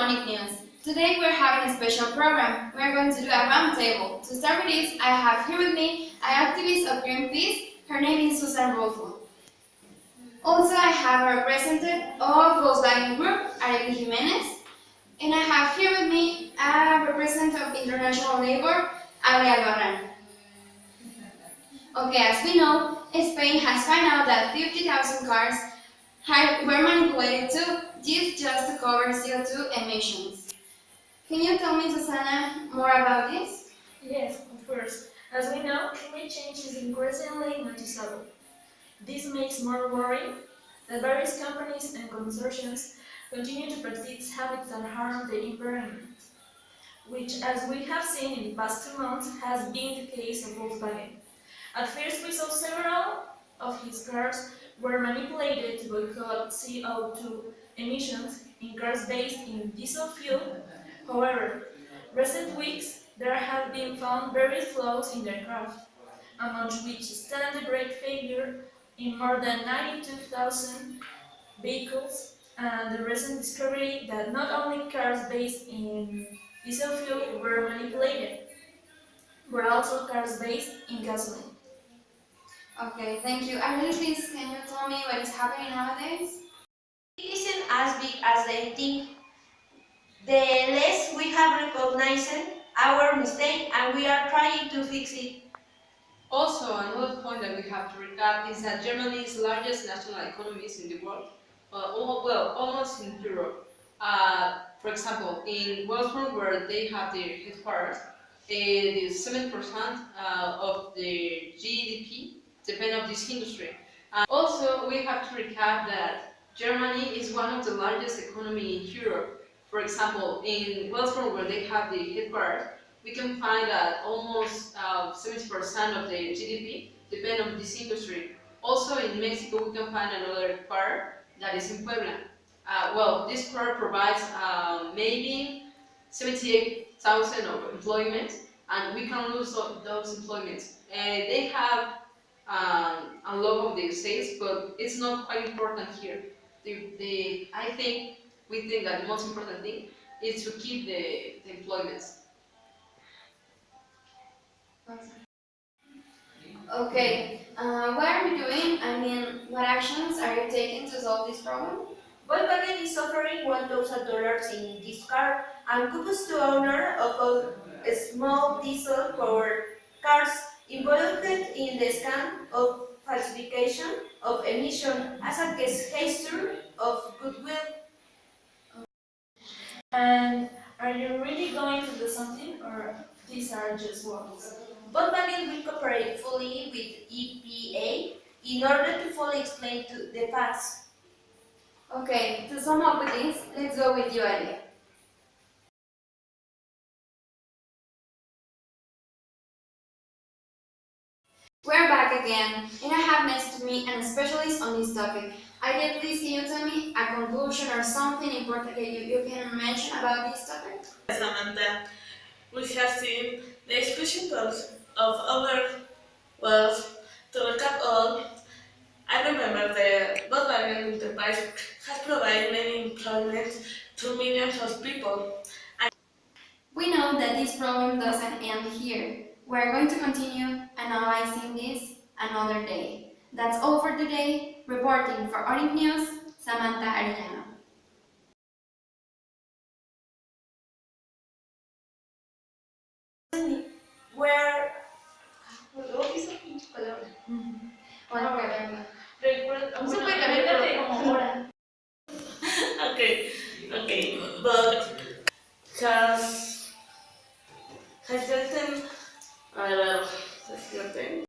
Onic News. Today we're having a special program. We're going to do a round table. To start with this, I have here with me an activist of Greenpeace. Her name is Susan Rolfo. Also, I have a representative of Volkswagen Group, Arely Jimenez. And I have here with me a representative of International Labour, Agri Albarrán. Okay, as we know, Spain has found out that 50,000 cars were manipulated too, this just to cover CO2 emissions. Can you tell me, Susana, more about this? Yes, of course. As we know, climate change is increasingly noticeable. This makes more worrying that various companies and consortiums continue to practice habits that harm the environment, which, as we have seen in the past 2 months, has been the case of Volkswagen. At first, we saw several of his cars were manipulated to boycott CO2 emissions in cars based in diesel fuel. However, recent weeks there have been found various flaws in their craft, among which stand the brake failure in more than 92,000 vehicles, and the recent discovery that not only cars based in diesel fuel were manipulated, but also cars based in gasoline. Okay, thank you. Arely, please, can you tell me what is happening nowadays? It isn't as big as they think. The less we have recognized our mistake and we are trying to fix it. Also, another point that we have to recap is that Germany is the largest national economy in the world, almost in Europe. For example, in Wolfsburg, where they have their headquarters, the 7% of the GDP depend on this industry. Also, we have to recap that Germany is one of the largest economy in Europe. For example, in Wolfsburg, where they have the headquarters, we can find that almost 70% of the GDP depend on this industry. Also, in Mexico, we can find another part that is in Puebla. This part provides maybe 78,000 of employment, and we can lose those employments. They have a lot of the sales, but it's not quite important here. We think that the most important thing is to keep the employments. Okay, what are you doing? I mean, what actions are you taking to solve this problem? Volkswagen is offering $1,000 in this car and coupons to owner of a small diesel-powered cars involved in the scam of falsification of emission as a gesture of goodwill. And are you really going to do something, or these are just words? Volkswagen will cooperate fully with EPA in order to fully explain to the facts. Okay, to sum up with this, let's go with you, Arely. We're back again, and I have next to me an specialist on this topic. Arely, please, can you tell me a conclusion or something important that you can mention about this topic? Samantha, we have seen the exclusion of our wealth. To recap all, I remember the Volkswagen enterprise has provided many employment to millions of people. We know that this problem doesn't end here. We're going to continue analyzing this another day. That's all for today. Reporting for Onic News, Samantha Arellano. Where Okay, but has certain, I don't know,